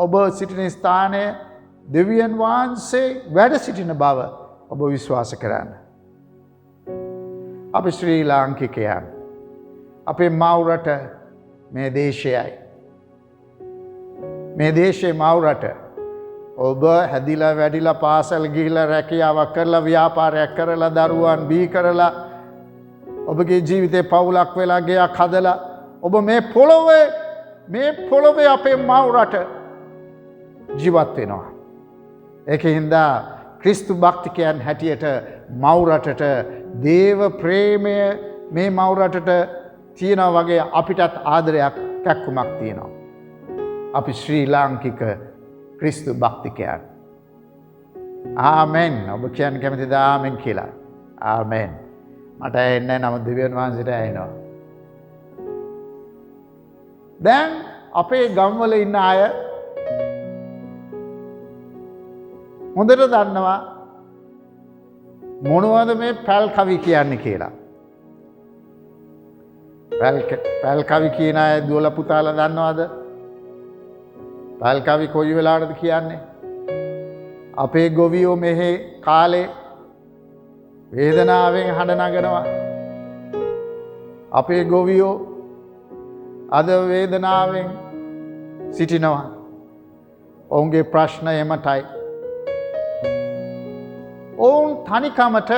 ඔබ සිටින ස්ථානය දෙවියන් වහන්සේ වැඩ සිටින බව ඔබ විශ්වාස කරන්න. අපි ශ්‍රී ලාංකිකයන්. අපේ මව් රට මේ දේශයයි. මේ දේශයේ මව් රට. ඔබ හැදිලා වැඩිලා පාසල් ගිහිලා රැකියාවක් කරලා ව්‍යාපාරයක් කරලා දරුවන් බිහි කරලා ඔබගේ ජීවිතේ පවුලක් වෙලා ගයක් හදලා ඔබ මේ පොළොවේ අපේ මව් රට ජීවත් වෙනවා. ඒකින්ද ක්‍රිස්තු භක්තිකයන් හැටියට මව් රටට දේව ප්‍රේමය මේ මව් රටට තියෙනවා වගේ අපිටත් ආදරයක් කැක්කුමක් තියෙනවා. අපි ශ්‍රී ලාංකික ක්‍රිස්තු භක්තිකයන්. ආමෙන්. ඔබ කියන්න කැමතිද ආමෙන් කියලා? ආමෙන්. මට එන්නේ නම දෙවියන් වහන්සේට ඇහෙනවා. දැන් අපේ ගම්වල ඉන්න අය හොඳට දන්නවා මොනවද මේ පැල් කවි කියන්නේ කියලා. පැල් කවි කියන අය දුවලා පුතාලා දන්නවද? පැල් කවි කොයි වෙලාවටද කියන්නේ? අපේ ගොවියෝ මෙහි කාලේ වේදනාවෙන් හඬ නගනවා. අපේ ගොවියෝ අද වේදනාවෙන් සිටිනවා. ඔවුන්ගේ ප්‍රශ්න එමටයි. ඔවුන් තනිකමට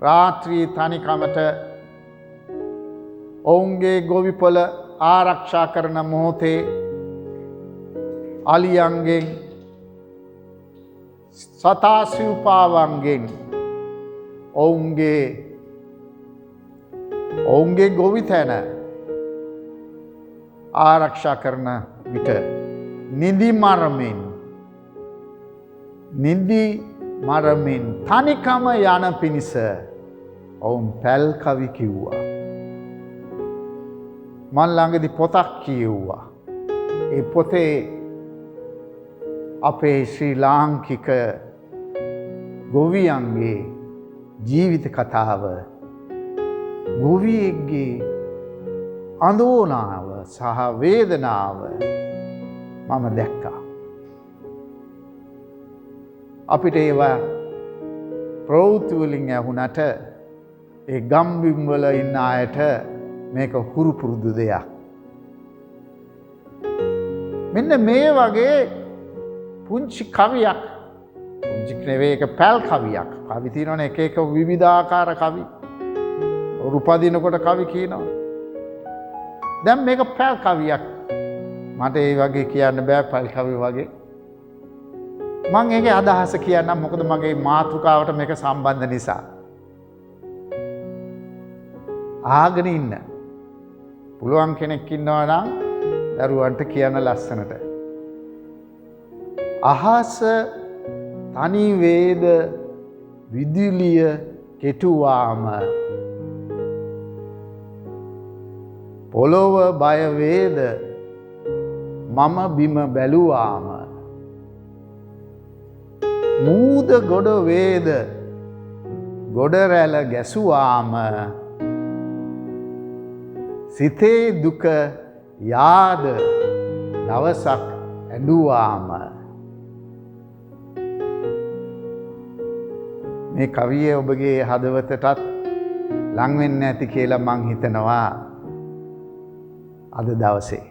රාත්‍රී තනිකමට ඔවුන්ගේ ගොවිපොළ ආරක්ෂා කරන මොහොතේ අලියන්ගෙන් සතා සිව්පාවන්ගෙන් ඔවුන්ගේ ගොවිතැන ආරක්ෂා කරන විට නිදි මරමින් තනිකම යන පිණිස ඔවුන් පැල් කවි කිව්වා. මන් ළඟදී පොතක් කියෙව්වා. ඒ පොතේ අපේ ශ්‍රී ලාංකික ගොවියන්ගේ ජීවිත කතාව, ගොවියෙක්ගේ අඳෝනාව සහ වේදනාව මම දැක්කා. අපිට ඒවා ප්‍රවෘත්ති වලින් ඇහුණට ඒ ගම්බිම් වල ඉන්න අයට මේක හුරු පුරුදු දෙයක්. මෙන්න මේ වගේ පුංචි කවියක්, පුංචි නෙවෙයි, ඒක පැල් කවියක්. කවි තියෙනවනේ එක එක විවිධාකාර කවි. උපදිනකොට කවි කියනවා. දැන් මේක පැල් කවියක්. මට ඒ වගේ කියන්න බෑ පැල් කවි වගේ. මං ඒකේ අදහස කියන්නම්, මොකද මගේ මාතෘකාවට මේක සම්බන්ධ නිසා. ආගෙන ඉන්න පුළුවන් කෙනෙක් ඉන්නවා නම් දරුවන්ට කියන්න ලස්සනට. අහස තනි වේද විදුලිය කෙටුවාම, පොළොව බය වේද මම බිම බැලුවාම, මූද ගොඩ වේද ගොඩ රැළ ගැසුවාම, සිතේ දුක යාද දවසක් ඇඬුවාම. මේ කවිය ඔබගේ හදවතටත් ලං වෙන්න ඇති කියලා මං හිතනවා අද දවසේ.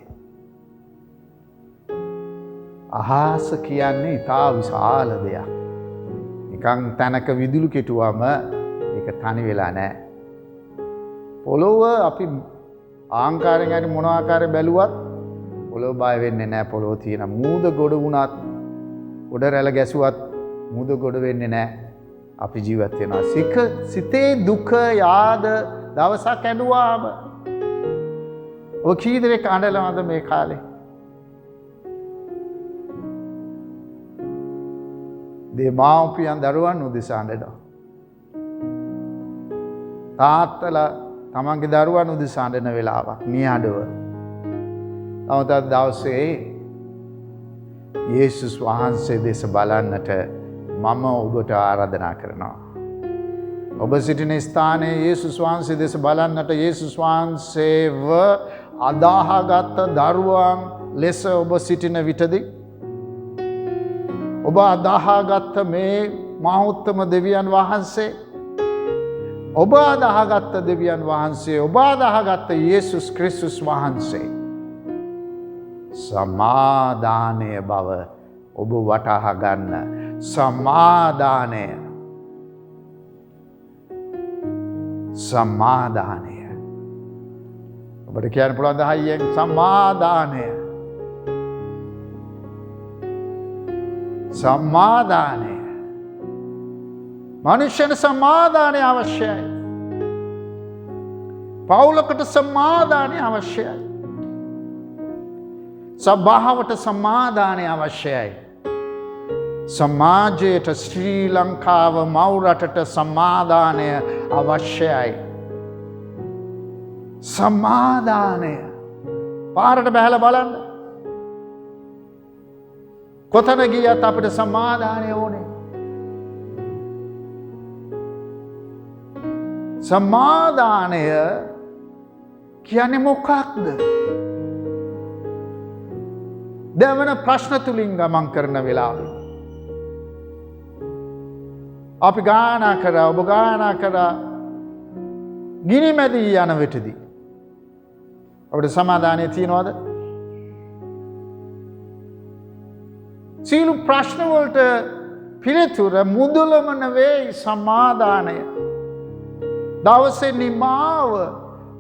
අහස කියන්නේ ඉතා විශාල දෙයක්. නිකන් තැනක විදුලි කෙටුවම ඒක තනි වෙලා නැහැ. පොළොව අපි ආංකාරයෙන් හරි මොන ආකාරයෙන් බැලුවත් පොළොව බය වෙන්නේ නැහැ. පොළොව තියෙන මූද ගොඩ වුණත්, ගොඩ රැළ ගැසුවත් මූද ගොඩ වෙන්නේ නැහැ. අපි ජීවත් වෙනවා. සිතේ දුක යාද දවසක් ඇඬුවාම. ඔය කී දෙනෙක් අඬනවද මේ කාලේ? දෙමාපියන් දරුවන් උදෙසා අඬනවා. තාත්තලා තමන්ගේ දරුවන් උදෙසා අඬන වෙලාවක් නිහඬව. නමුත් අද දවසේ යේසුස් වහන්සේ දෙස බලන්නට මම ඔබට ආරාධනා කරනවා. ඔබ සිටින ස්ථානයේ යේසුස් වහන්සේ දෙස බලන්නට, යේසුස් වහන්සේව අදාහගත් දරුවන් ලෙස ඔබ සිටින විටදී ඔබ අදහාගත්ත මේ මහෞත්තම දෙවියන් වහන්සේ, ඔබ අදහාගත්ත දෙවියන් වහන්සේ, ඔබ අදහාගත්ත යේසුස් ක්‍රිස්තුස් වහන්සේ සමාදානය බව ඔබ වටහා ගන්න. සමාදානය, සමාදානය. ඔබට කියන්න පුළුවන් දහයියෙන් සමාදානය, සමාදානය. මනුෂ්‍යන සමාදානය අවශ්‍යයි. පවුලකට සමාදානය අවශ්‍යයි. සභාවට සමාදානය අවශ්‍යයි. සමාජයට, ශ්‍රී ලංකාව මවුරටට සමාදානය අවශ්‍යයි. සමාදානය. පාරට බැහැලා බලන්න. කොතන ගියත් අපිට සමාදානය ඕනේ. සමාදානය කියන්නේ මොකක්ද? දැවන ප්‍රශ්න තුලින් ගමන් කරන වෙලාවේ අපි ගායනා කරා, ඔබ ගායනා කරා ගිනි මැදී යන විටදී අපිට සමාදානය තියනවද? සියලු ප්‍රශ්න වලට පිළිතුර මුදලම නෙවෙයි සමාදානය. දවසේ නිමාව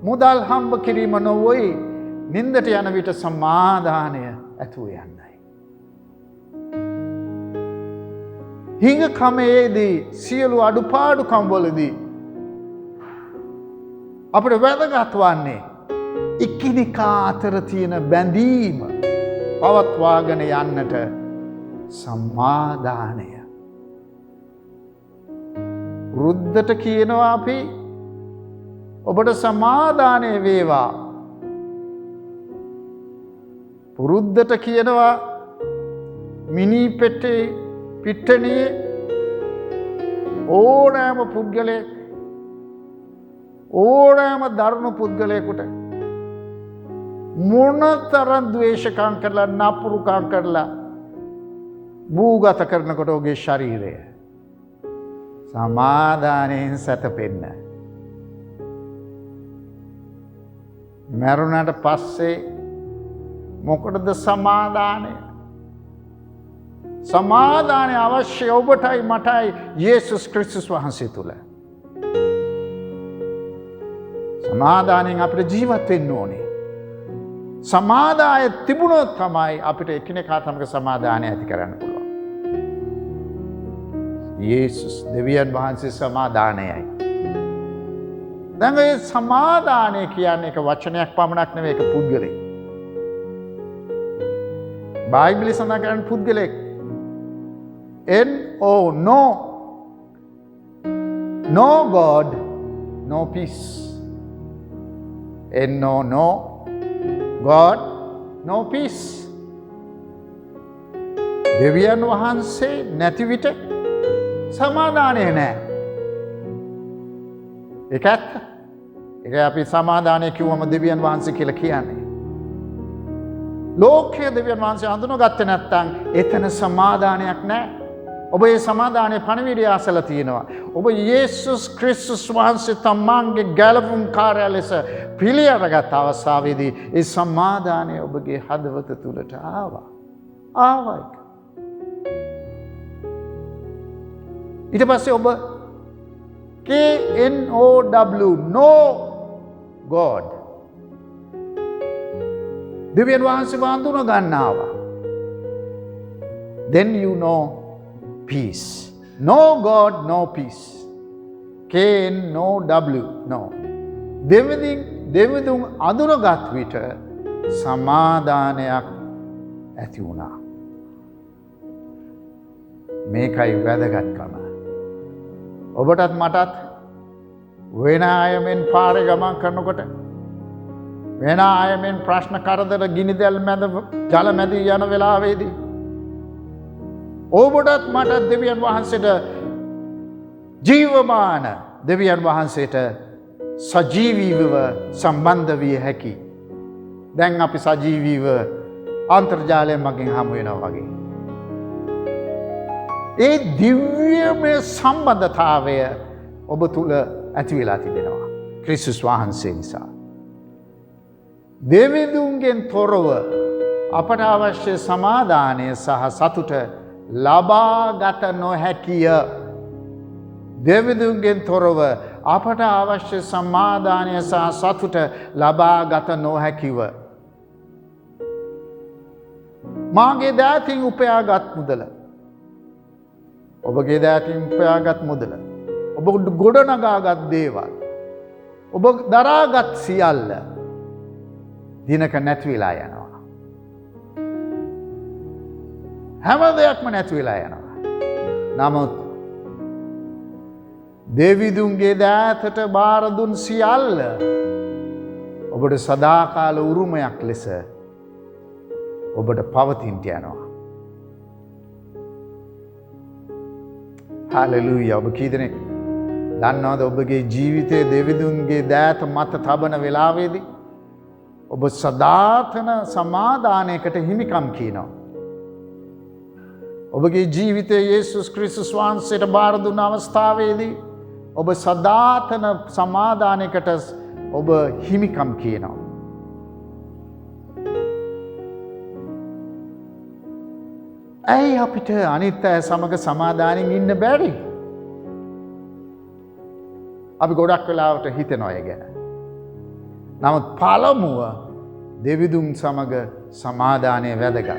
මුදල් හම්බ කිරීම නොවයි, නින්දට යන විට සමාදානය ඇතුව යන්නයි. හිඟකමේදී සියලු අඩුපාඩුකම් වලදී අපිට වැදගත් වන්නේ එකිනෙකා අතර තියෙන බැඳීම පවත්වාගෙන යන්නට සමාදානය. වෘද්ධට කියනවා අපි ඔබට සමාදානය වේවා. පුරුද්දට කියනවා මිනි පෙට්ටේ පිට්ටනියේ ඕනෑම පුද්ගලයෙක්, ඕනෑම දරුණු පුද්ගලයෙකුට මොනතරම් ද්වේෂකම් කරලා නපුරුකම් කරලා භූගත කරනකොට ඔහුගේ ශරීරය සමාදානයෙන් සැතපෙන්න. මැරුණට පස්සේ මොකටද සමාදානය? සමාදානය අවශ්‍ය ඔබටයි මටයි යේසුස් ක්‍රිස්තුස් වහන්සේ තුළ. සමාදානයෙන් අපිට ජීවත් වෙන්න ඕනේ. සමාදානය තිබුණොත් තමයි අපිට එකිනෙකා සමග සමාදානය ඇති කරන්න පුළුවන්. යේසුස් දෙවියන් වහන්සේ සමාදානයයි. දැන් ඒ සමාදානය කියන්නේ එක වචනයක් පමණක් නෙවෙයි, ඒක පුද්ගලෙක්. බයිබලයේ සඳහන් කරන පුද්ගලෙක් no God, no peace. no God, no peace. දෙවියන් වහන්සේ නැති විට සමාදානය නැහැ. ඒක ඇත්ත. ඒක අපි සමාදානය කිව්වම දෙවියන් වහන්සේ කියලා කියන්නේ. ලෝකයේ දෙවියන් වහන්සේ හඳුනගත්තේ නැත්නම් එතන සමාදානයක් නැහැ. ඔබ මේ සමාදානයේ පණිවිඩය අසලා තියෙනවා. ඔබ යේසුස් ක්‍රිස්තුස් වහන්සේ තමන්ගේ ගැලවුම් කාර්යය ලෙස පිළි අරගත් අවස්ථාවේදී ඒ සමාදානය ඔබගේ හදවත තුලට ආවා. ඊට පස්සේ ඔබ KNOW, no God. දෙවියන් වහන්සේ හඳුන ගන්නවා. Then you know peace. No God, no peace. KNOW, no. දෙවිඳුන් අඳුනගත් විට සමාදානයක් ඇති වුණා. මේකයි වැදගත්කම. ඔබටත් මටත් වෙන අයමෙන් පාරේ ගමන් කරනකොට, වෙන අයමෙන් ප්‍රශ්න කරදර ගිනිදැල් මැද ජල මැද යන වෙලාවේදී ඔබටත් මටත් දෙවියන් වහන්සේට ජීවමාන දෙවියන් වහන්සේට සජීවීව සම්බන්ධ විය හැකි. දැන් අපි සජීවීව අන්තර්ජාලය මගින් හමු වෙනවා වගේ. ඒ දිව්‍යමය සම්බන්ධතාවය ඔබ තුල ඇති වෙලා තිබෙනවා ක්‍රිස්තුස් වහන්සේ නිසා. දෙවිඳුන්ගෙන් තොරව අපට අවශ්‍ය සමාදානය සහ සතුට ලබාගත නොහැකිය. දෙවිඳුන්ගෙන් තොරව අපට අවශ්‍ය සමාදානය සහ සතුට ලබාගත නොහැකිව. මාගේ දෑතින් උපයාගත් මුදල, ඔබගේ දෑතින් උපයාගත් මුදල, ඔබ ගොඩනගාගත් දේවල්, ඔබ දරාගත් සියල්ල දිනක නැති වෙලා යනවා. හැම දෙයක්ම නැති වෙලා යනවා. නමුත් දෙවිඳුන්ගේ දෑතට බාර දුන් සියල්ල ඔබට සදාකාල උරුමයක් ලෙස ඔබට පවතින්ට යනවා. හාලෙලූයා. ඔබ කී දෙනෙක් දන්නවද ඔබගේ ජීවිතයේ දෙවිඳුන්ගේ දෑත මත තබන වෙලාවේදී ඔබ සදාතන සමාදානයකට හිමිකම් කියනවා. ඔබගේ ජීවිතයේ යේසුස් ක්‍රිස්තුස් වහන්සේට බාර දුන්න අවස්ථාවේදී ඔබ සදාතන සමාදානයකට ඔබ හිමිකම් කියනවා. ඇයි අපිට අනිත් අය සමග සමාදානෙන් ඉන්න බැරි? අපි ගොඩක් වෙලාවට හිතනවා ඒ ගැන. නමුත් පළමුව දෙවිඳුන් සමග සමාදානය වැදගත්.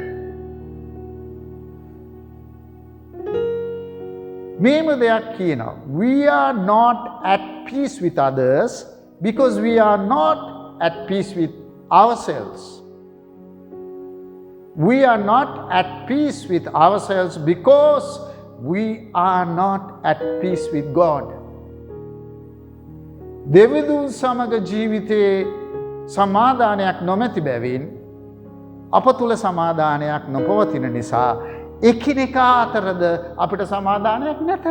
මේම දෙයක් කියනවා. We are not at peace with others because we are not at peace with ourselves. We are not at peace with ourselves because we are not at peace with God. දෙවිඳුන් සමග ජීවිතයේ සමාදානයක් නොමැති බැවින් අප තුල සමාදානයක් නොපවතින නිසා එකිනෙකා අතරද අපිට සමාදානයක් නැත.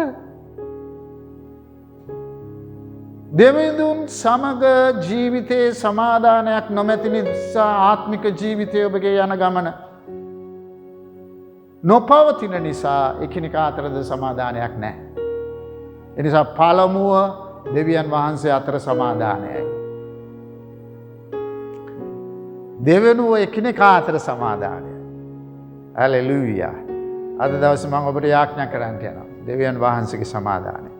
දෙවිඳුන් සමග ජීවිතයේ සමාදානයක් නොමැති නිසා ආත්මික ජීවිතය ඔබගේ යන ගමන නොපවතින නිසා එකිනෙකා අතරද සමාදානයක් නැහැ. ඒ නිසා පළමුව දෙවියන් වහන්සේ අතර සමාදානයයි. දෙවෙනුව එකිනෙකා අතර සමාදානය. හලෙලූයා. අද දවසේ මම ඔබට යාඥා කරන්න යනවා දෙවියන් වහන්සේගේ සමාදානය.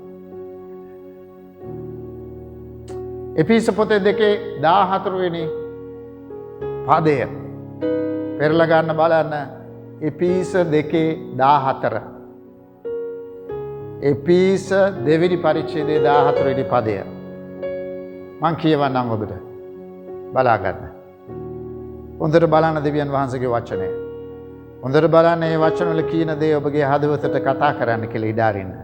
එපිස පොතේ 2:14 වෙනි පදය පෙරලා ගන්න බලන්න. එපිස 2:14. එපිස දෙවෙනි පරිච්ඡේදයේ 14 වෙනි පදය. මං කියවන්නම් ඔබට බලා ගන්න. හොඳට බලන්න දෙවියන් වහන්සේගේ වචනය. හොඳට බලන්න මේ වචනවල කියන දේ ඔබගේ හදවතට කතා කරන්න කියලා ඉඩ අරින්න.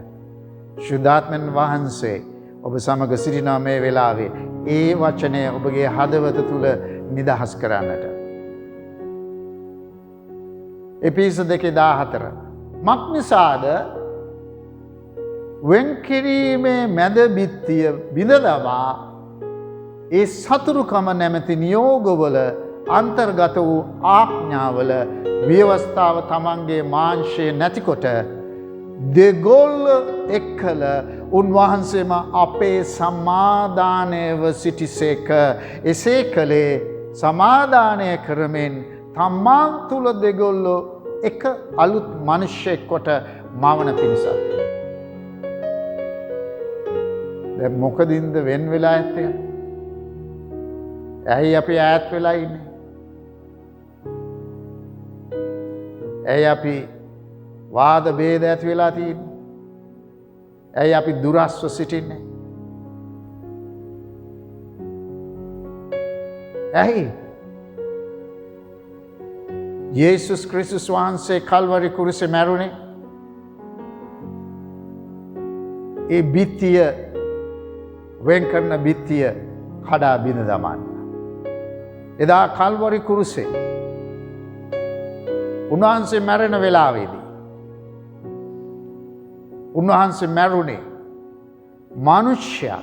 ශුද්ධාත්මයන් වහන්සේ ඔබ සමග සිටිනා මේ වෙලාවේ ඒ වචනය ඔබගේ හදවත තුල නිදහස් කරන්නට. එපිස 2:14. මක්නිසාද වෙන් කිරීමේ මැද බිත්තිය බිඳ දමා ඒ සතුරුකම නැමැති නියෝගවල අන්තර්ගත වූ ආඥාවල ව්‍යවස්ථාව තමන්ගේ මාංශය නැතිකොට දෙගොල්ල එක්කල උන්වහන්සේම අපේ සමාදානයව සිටිසේක. එසේ කළේ සමාදානය කරමින් තමන් තුළ දෙගොල්ලෝ එක අලුත් මනුෂ්‍යෙක් කොට මවන පිණිසත්. දැන් මොකදින්ද වෙන් වෙලා ඇත්තේ? ඇයි අපි ඈත් වෙලා ඉන්නේ? ඇයි අපි වාද ભેද ඇති වෙලා තියෙන්නේ? ඇයි අපි දුරස්ව සිටින්නේ? ඇයි? යේසුස් ක්‍රිස්තුස් වහන්සේ කල්වරි කුරුසේ මැරුණේ ඒ බිත්තිය වෙන් කරන බිත්තිය කඩා බිඳ දමන්න. එදා කල්වරි කුරුසේ උන්වහන්සේ මැරෙන වෙලාවේදී උන්වහන්සේ මැරුණේ මනුෂ්‍යයා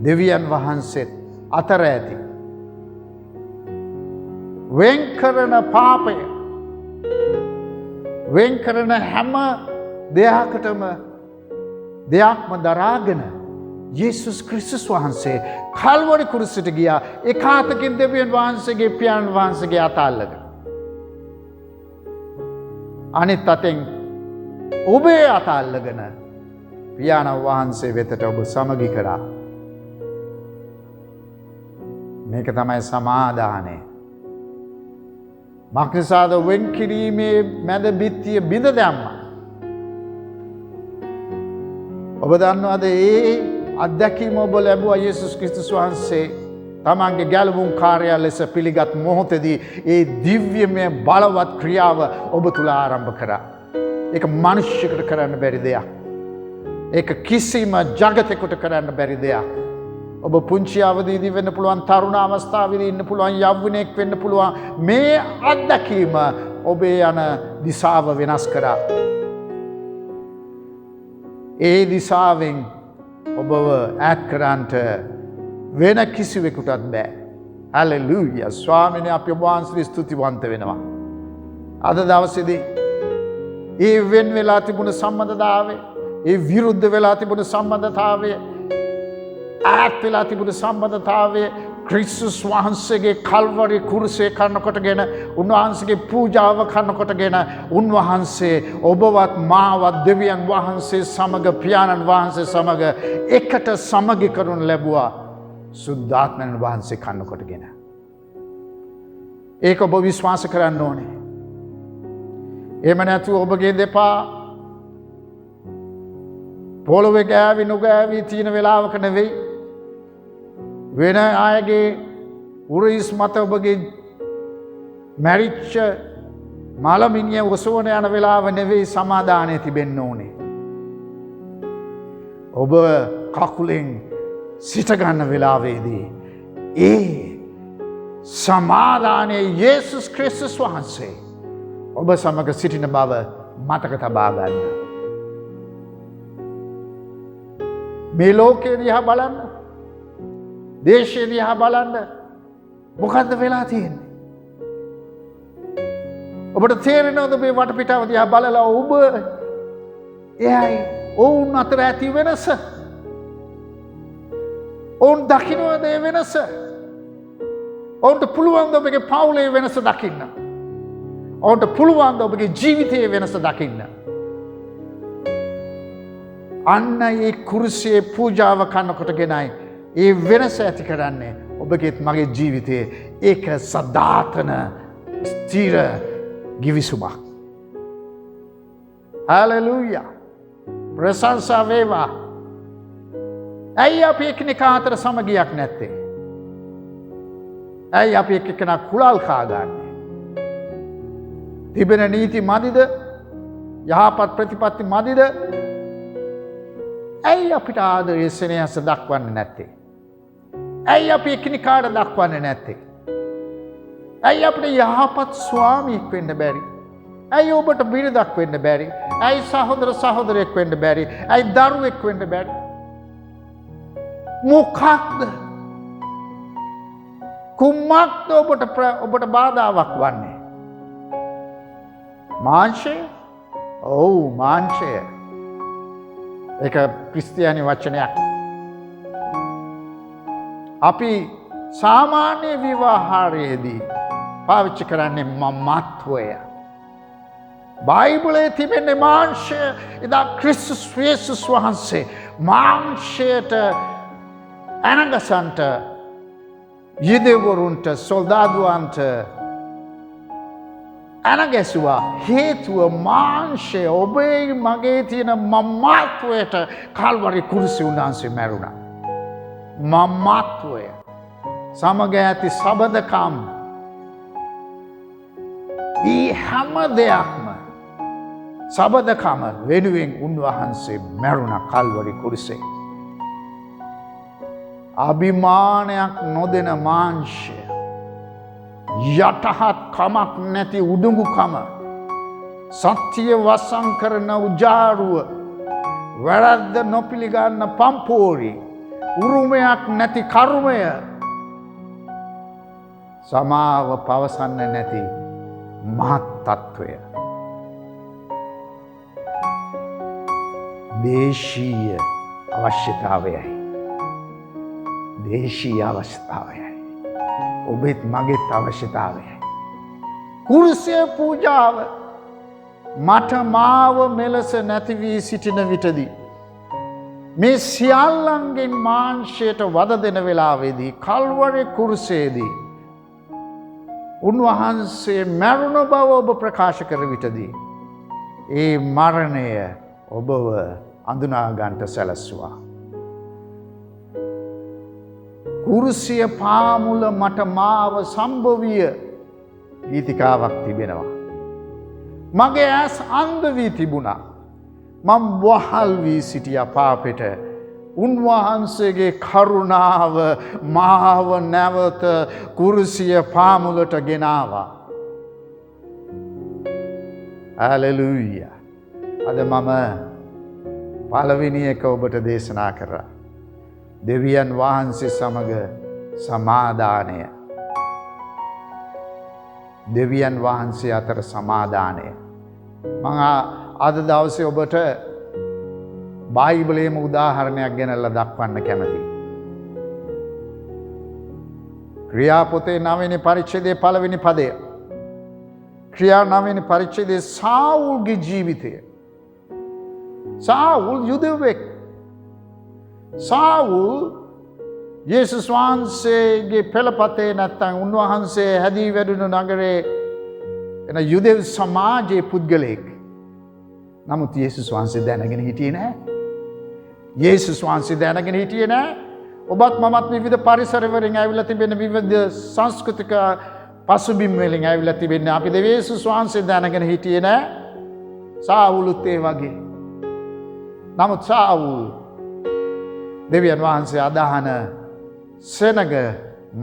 දෙවියන් වහන්සේත් අතර ඇති වෙන් කරන පාපය වෙන් කරන හැම දෙයකටම දරාගෙන යේසුස් ක්‍රිස්තුස් වහන්සේ කල්වරි කුරුසට ගියා. එකාතකින් දෙවියන් වහන්සේගේ පියාණන් වහන්සේගේ අත අල්ලගෙන. අනිත් අතෙන් ඔබේ අත අල්ලගෙන පියාණන් වහන්සේ වෙතට ඔබ සමගි කරා. මේක තමයි සමාදානය. මක්නිසාද වෙන් කිරීමේ මැද බිත්තිය බිඳ දැම්මා. ඔබ දන්නවද ඒ අත්දැකීම ඔබ ලැබුවා යේසුස් ක්‍රිස්තුස් වහන්සේ තමන්ගේ ගැලවුම් කාර්යය ලෙස පිළිගත් මොහොතේදී ඒ දිව්‍යමය බලවත් ක්‍රියාව ඔබ තුල ආරම්භ කරා. ඒක මිනිස්සුන්ට කරන්න බැරි දෙයක්. ඒක කිසිම ජගතෙකුට කරන්න බැරි දෙයක්. ඔබ පුංචි අවදීදී වෙන්න පුළුවන්, තරුණ අවස්ථාවේදී ඉන්න පුළුවන්, යෞවනයෙක් වෙන්න පුළුවන්. මේ අත්දැකීම ඔබේ යන දිශාව වෙනස් කරා. ඒ දිශාවෙන් ඔබව ඈත් කරන්නට වෙන කිසිවෙකුටත් බෑ. හලෙලූයා. ස්වාමීනි අපි ඔබ වහන්සේට ස්තුතිවන්ත වෙනවා. අද දවසේදී ඒ වෙන් වෙලා තිබුණ සම්බන්ධතාවය, ඒ විරුද්ධ වෙලා තිබුණ සම්බන්ධතාවය, ඈත් වෙලා තිබුණ සම්බන්ධතාවය ක්‍රිස්තුස් වහන්සේගේ කල්වරි කුරුසේ කනකොටගෙන, උන්වහන්සේගේ පූජාව කනකොටගෙන, උන්වහන්සේ ඔබවත් මාවත් දෙවියන් වහන්සේ සමග, පියාණන් වහන්සේ සමග එකට සමගි කරනු ලැබුවා. සුද්ධාත්මයන් වහන්සේ කනකොටගෙන. ඒක ඔබ විශ්වාස කරන්න ඕනේ. එහෙම නැතුව ඔබගේ දෙපා පොළොවේ ගෑවි නොගෑවි තියෙන වෙලාවක නෙවෙයි, වෙන අයගේ උරහිස් මත ඔබගේ මැරිච්ච මලමිනිය ඔසවන යන වෙලාව නෙවෙයි සමාදානය තිබෙන්න ඕනේ. ඔබ කකුලෙන් සිටගන්න වෙලාවේදී ඒ සමාදානයේ යේසුස් ක්‍රිස්තුස් වහන්සේ ඔබ සමග සිටින බව මතක තබා ගන්න. මේ ලෝකේ දිහා බලන්න, දේශය දිහා බලන්න, මොකද්ද වෙලා තියෙන්නේ? ඔබට තේරෙනවද මේ වටපිටාව දිහා බලලා ඔබ එයයි ඔවුන් අතර ඇති වෙනස? ඔවුන් දකින්නවද ඒ වෙනස? ඔවුන්ට පුළුවන් ද ඔබගේ පවුලේ වෙනස දකින්න? ඔවුන්ට පුළුවන් ද ඔබගේ ජීවිතයේ වෙනස දකින්න? අන්න ඒ කුරුසියේ පූජාව කරනකොටගෙනයි ඒ වෙනස ඇති කරන්නේ ඔබගේත් මගේ ජීවිතයේ. ඒක සදාතන ස්ථිර ගිවිසුමක්. හලෙලූයා. ප්‍රශංසා වේවා. ඇයි අපි එකිනෙකා අතර සමගියක් නැත්තේ? ඇයි අපි එක්කෙනා කුලල් කාගන්නේ? තිබෙන නීති මදිද? යහපත් ප්‍රතිපත්ති මදිද? ඇයි අපිට ආදරය සෙනෙහස දක්වන්නේ නැත්තේ? ඇයි අපි එකිනෙකාට දක්වන්නේ නැත්තේ? ඇයි අපිට යහපත් ස්වාමියෙක් වෙන්න බැරි? ඇයි ඔබට බිරිඳක් වෙන්න බැරි? ඇයි සහෝදර සහෝදරයෙක් වෙන්න බැරි? ඇයි දරුවෙක් වෙන්න බැරි? මොකක්ද? කුමක්ද ඔබට බාධාවක් වන්නේ? මාංශය? ඔව්, මාංශය. ඒක ක්‍රිස්තියානි වචනයක්. අපි සාමාන්‍ය විවාහාරයේදී පාවිච්චි කරන්නේ මමත්වය. බයිබලයේ තිබෙන්නේ මාංශය. එදා ක්‍රිස්තුස් යේසුස් වහන්සේ මාංශයට ඇනගසන්ට, යුදෙවරුන්ට, සොල්දාදුවන්ට ඇනගැසුවා. හේතුව මාංශය. ඔබේ මගේ තියෙන මමත්වයට කල්වරි කුරුසි උන්වහන්සේ මැරුණා. මමත්වය සමග ඇති සබඳකම්, ඒ හැම දෙයක්ම සබඳකම වෙනුවෙන් උන්වහන්සේ මැරුණා කල්වරි කුරුසේ. අභිමානයක් නොදෙන මාංශය, යටහත් කමක් නැති උඩුඟුකම, සත්‍ය වසං කරන උජාරුව, වැරද්ද නොපිළිගන්න පම්පෝරි, උරුමයක් නැති කර්මය, සමාව පවසන්න නැති මහත් තත්ත්වය. දේශීය අවශ්‍යතාවයයි. දේශීය අවශ්‍යතාවයයි. ඔබෙත් මගෙත් අවශ්‍යතාවයයි. කුරුසය පූජාව මට මාව මෙලෙස නැති වී සිටින විටදී මේ සියල්ලන්ගෙන් මාංශයට වද දෙන වෙලාවේදී කල්වරේ කුරුසයේදී උන්වහන්සේ මරුණ බව ඔබ ප්‍රකාශ කර විටදී ඒ මරණය ඔබව අඳුනා ගන්නට සැලැස්සුවා. කුරුසිය පාමුල මට මාව සම්භවිය ගීතිකාවක් තිබෙනවා. මගේ ඇස් අන්ධ වී තිබුණා. මම වහල් වී සිටියා පාපෙට. උන්වහන්සේගේ කරුණාව මාව නැවත කුරුසිය පාමුලට ගෙනාවා. හලෙලූයා. අද මම පළවෙනි එක ඔබට දේශනා කරා. දෙවියන් වහන්සේ සමග සමාදානය. දෙවියන් වහන්සේ අතර සමාදානය. මම අද දවසේ ඔබට බයිබලයේම උදාහරණයක් ගෙනල්ලා දක්වන්න කැමතියි. ක්‍රියා පොතේ 9 වෙනි පරිච්ඡේදයේ 1 වෙනි පදය. ක්‍රියා 9 වෙනි පරිච්ඡේදයේ සාවුල්ගේ ජීවිතය. සාවුල් යුදෙවෙක්. සාවුල් යේසුස් වහන්සේගේ පෙළපතේ නැත්තම් උන්වහන්සේ හැදී වැඩුණු නගරේ එන යුදෙව් සමාජයේ පුද්ගලයෙක්. නමුත් යේසුස් වහන්සේ දැනගෙන හිටියේ නැහැ. යේසුස් වහන්සේ දැනගෙන හිටියේ නැහැ. ඔබත් මමත් විවිධ පරිසර වලින් ඇවිල්ලා තිබෙන විවිධ සංස්කෘතික පසුබිම් වලින් ඇවිල්ලා තිබෙන්නේ. අපි යේසුස් වහන්සේ දැනගෙන හිටියේ නැහැ. සාවුලුත් ඒ වගේ. නමුත් සාවුල් දෙවියන් වහන්සේ අදහන සෙනග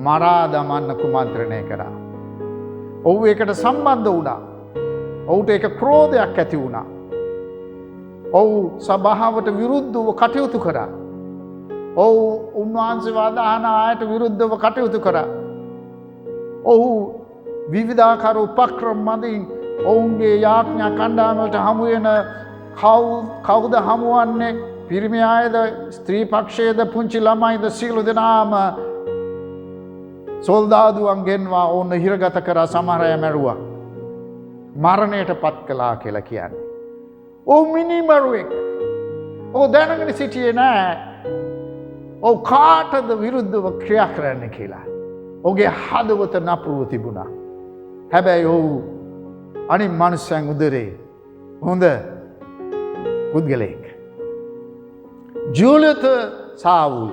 මරා දමන්න කුමන්ත්‍රණය කරා. ඔහු ඒකට සම්බන්ධ වුණා. ඔහුට ඒක ක්‍රෝධයක් ඇති වුණා. ඔහු සභාවට විරුද්ධව කටයුතු කරා. ඔහු උන්වහන්සේ වදාහන අයට විරුද්ධව කටයුතු කරා. ඔහු විවිධාකාර උපක්‍රම මැදින් ඔවුන්ගේ යාඥා කණ්ඩායමට හමු වෙන කවුද හමුවන්නේ? පිරිමි අයද, ස්ත්‍රී පක්ෂයේද, පුංචි ළමයිද සියලු දෙනාම සොල්දාදුවන් ගෙන්වා ඔවුන් හිරගත කරා. සමහර අය මැරුවා. මරණයට පත් කළා කියලා කියන්නේ. ඔව් මිනිමරුවෙක්. ඔව් දැනගෙන සිටියේ නෑ. ඔව් කාටද විරුද්ධව ක්‍රියා කරන්න කියලා. ඔහුගේ හදවත නපුරුව තිබුණා. හැබැයි ඔහු අනිත් මනුස්සයන් උදරේ හොඳ පුද්ගලයෙක්. ජූලියත් සාවුල්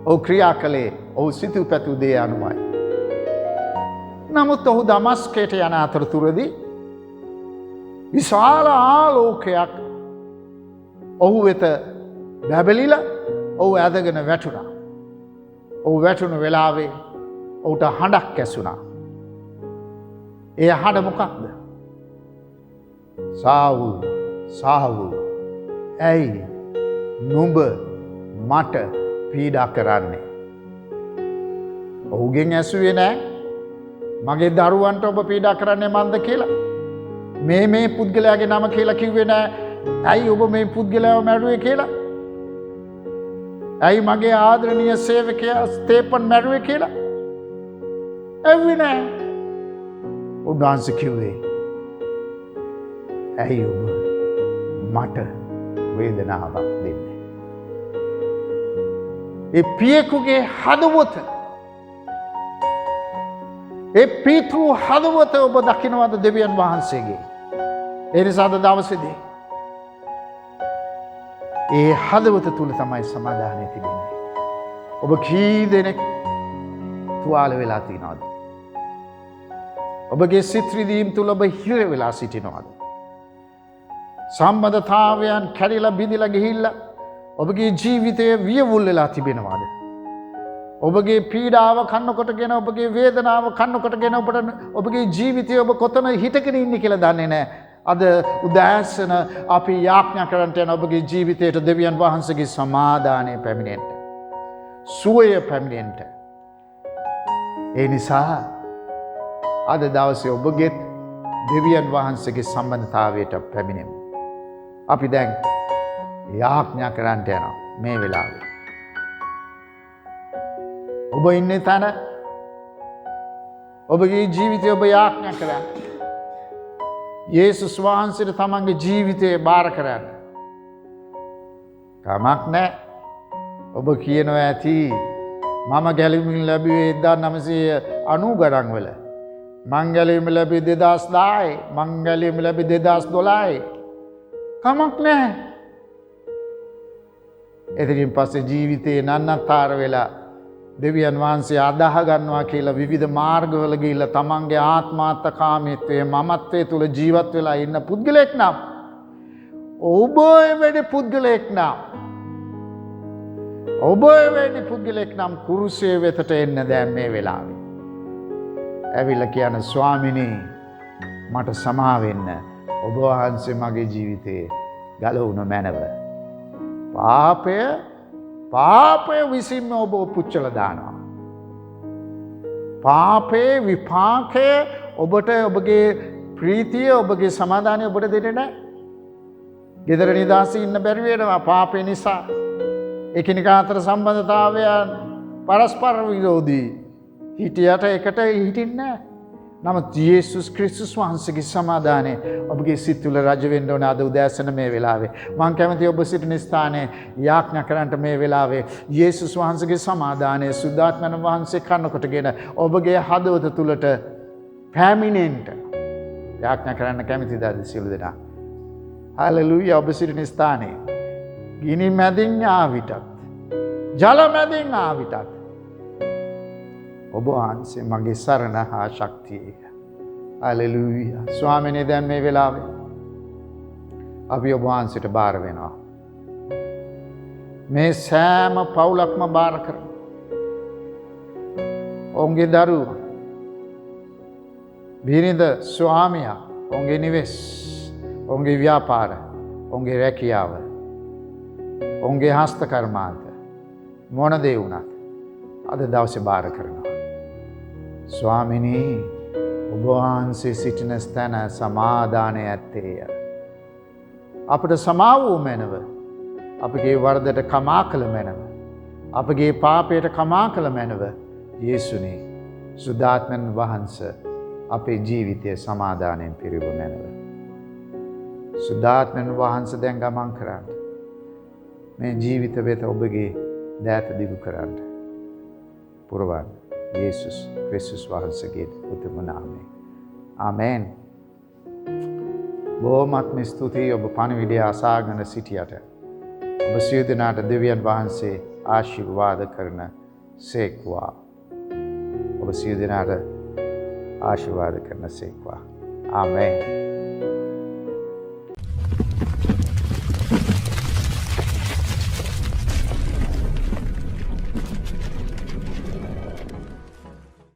ඔහු ක්‍රියා කළේ ඔහු සිතූ පැතූ දේ අනුවයි. නමුත් ඔහු දමස්කයට යන අතරතුරදී විශාල ආලෝකයක් ඔහු වෙත බැබලිලා ඔහු ඇදගෙන වැටුණා. ඔහු වැටුණු වෙලාවේ ඔහුට හඬක් ඇසුණා. ඒ හඬ මොකක්ද? සාවුල්, සාවුල්, ඇයි නුඹ මට පීඩා කරන්නේ? ඔහුගෙන් ඇසුවේ නෑ මගේ දරුවන්ට ඔබ පීඩා කරන්නේ මන්ද කියලා. මේ පුද්ගලයාගේ නම කියලා කිව්වේ නෑ. ඇයි ඔබ මේ පුද්ගලයාව මැරුවේ කියලා? ඇයි මගේ ආදරණීය සේවකයා ස්තේපන් මැරුවේ කියලා? ඇව්වේ නෑ. උන්වහන්සේ කිව්වේ ඇයි ඔබ මට වේදනාවක් දෙන්නේ? ඒ පියෙකුගේ හදවත, ඒ පිතෘ හදවත ඔබ දකින්නවද දෙවියන් වහන්සේගේ? ඒ නිසා අද දවසේදී ඒ හදවත තුල තමයි සමාදානය තිබෙන්නේ. ඔබ කී දෙනෙක් තුවාල වෙලා තිනවද? ඔබගේ සිත් රිදීම් තුල ඔබ හිර වෙලා සිටිනවද? සම්බන්ධතාවයන් කැඩිලා බිඳිලා ගිහිල්ලා ඔබගේ ජීවිතය වියවුල් වෙලා තිබෙනවද? ඔබගේ පීඩාව කන්නකොටගෙන, ඔබගේ වේදනාව කන්නකොටගෙන ඔබගේ ජීවිතය ඔබ කොතන හිටගෙන ඉන්නේ කියලා දන්නේ නැහැ. අද උදෑසන අපි යාඥා කරන්නට යන ඔබගේ ජීවිතයට දෙවියන් වහන්සේගේ සමාදානය පැමිණෙන්න, සුවය පැමිණෙන්න. ඒ නිසා අද දවසේ ඔබගෙත් දෙවියන් වහන්සේගේ සම්බන්ධතාවයට පැමිණෙමු. අපි දැන් යාඥා කරන්නට යනවා මේ වෙලාවේ. ඔබ ඉන්නේ තැන ඔබගේ ජීවිතය ඔබ යාඥා කරන්න. යේසුස් වහන්සේට තමන්ගේ ජීවිතය බාර කරන්න. කමක් නැහැ. ඔබ කියනවා ඇති මම ගැලවීම ලැබුවේ 1990 ගණන් වල. මං ගැලවීම ලැබුවේ 2010. මං ගැලවීම ලැබුවේ 2012. කමක් නැහැ. එතකින් පස්සේ ජීවිතේ නන්නත්තර වෙලා දෙවියන් වහන්සේ අදාහ ගන්නවා කියලා විවිධ මාර්ගවල ගිහිල්ලා තමන්ගේ ආත්මාර්ථකාමීත්වයේ මමත්වයේ තුල ජීවත් වෙලා ඉන්න පුද්ගලෙක් නම් ඔබ වෙඩි පුද්ගලෙක් නම් ඔබ වෙඩි පුද්ගලෙක් නම් කුරුසයේ වෙතට එන්න දැන් මේ වෙලාවේ. ඇවිල්ලා කියන ස්වාමිනේ මට සමා වෙන්න. ඔබ වහන්සේ මගේ ජීවිතේ ගලවුන මැනව. පාපය විසින්ම ඔබ පුච්චල දානවා. පාපේ විපාකය ඔබට ඔබගේ ප්‍රීතිය ඔබගේ සමාදානය ඔබට දෙන්නේ නැහැ. ගෙදර නිදාසී ඉන්න බැරි වෙනවා පාපේ නිසා. එකිනෙකා අතර සම්බන්ධතාවයන් පරස්පර විරෝධී. හිටියට එකට හිටින්නේ නැහැ. නමුත් යේසුස් ක්‍රිස්තුස් වහන්සේගේ සමාදානය ඔබගේ සිත් තුළ රජ වෙන්න ඕන අද උදෑසන මේ වෙලාවේ. මම කැමති ඔබ සිටින ස්ථානයේ යාඥා කරන්නට මේ වෙලාවේ යේසුස් වහන්සේගේ සමාදානය සුද්ධාත්මන වහන්සේ කන්න කොටගෙන ඔබගේ හදවත තුළට පැමිණෙන්න යාඥා කරන්න කැමතිද අද සියලු දෙනා? හalleluya. ඔබ සිටින ස්ථානයේ ගිනි මැදින් ආවිතත් ජල මැදින් ආවිතත් ඔබ වහන්සේ මගේ සරණ හා ශක්තිය. හalleluya. ස්වාමිනේ දැන් මේ වෙලාවේ අපි ඔබ වහන්සේට බාර වෙනවා. මේ සෑම පවුලක්ම බාර කරමු. ඔවුන්ගේ දරුවෝ, බිරිඳ, ස්වාමියා, ඔවුන්ගේ නිවෙස්, ඔවුන්ගේ ව්‍යාපාර, ඔවුන්ගේ රැකියාව, ඔවුන්ගේ හස්ත කර්මාන්ත මොන දේ වුණත් අද දවසේ බාර කරනවා. ස්වාමිනී ඔබ වහන්සේ සිටින ස්ථාන සමාදානය ඇත්තේය. අපට සමා වූ මැනව. අපගේ වරදට කමා කළ මැනව. අපගේ පාපයට කමා කළ මැනව. යේසුනේ සුද්ධාත්මන් වහන්සේ අපේ ජීවිතය සමාදානයෙන් පිරිව මැනව. සුද්ධාත්මන් වහන්සේ දැන් ගමන් කරන්න. මේ ජීවිත වෙත ඔබගේ දෑත දිගු කරන්න. පුරවන්න. යේසුස් ක්‍රිස්තුස් වහන්සේගේ උතුම් නාමයෙන්. ආමෙන්. බොහොමත්ම ස්තුතියි ඔබ පණිවිඩය අසාගෙන සිටියට. ඔබ සියලු දෙනාට දෙවියන් වහන්සේ ආශිර්වාද කරන සේක්වා. ඔබ සියලු දෙනාට ආශිර්වාද කරන සේක්වා. ආමෙන්.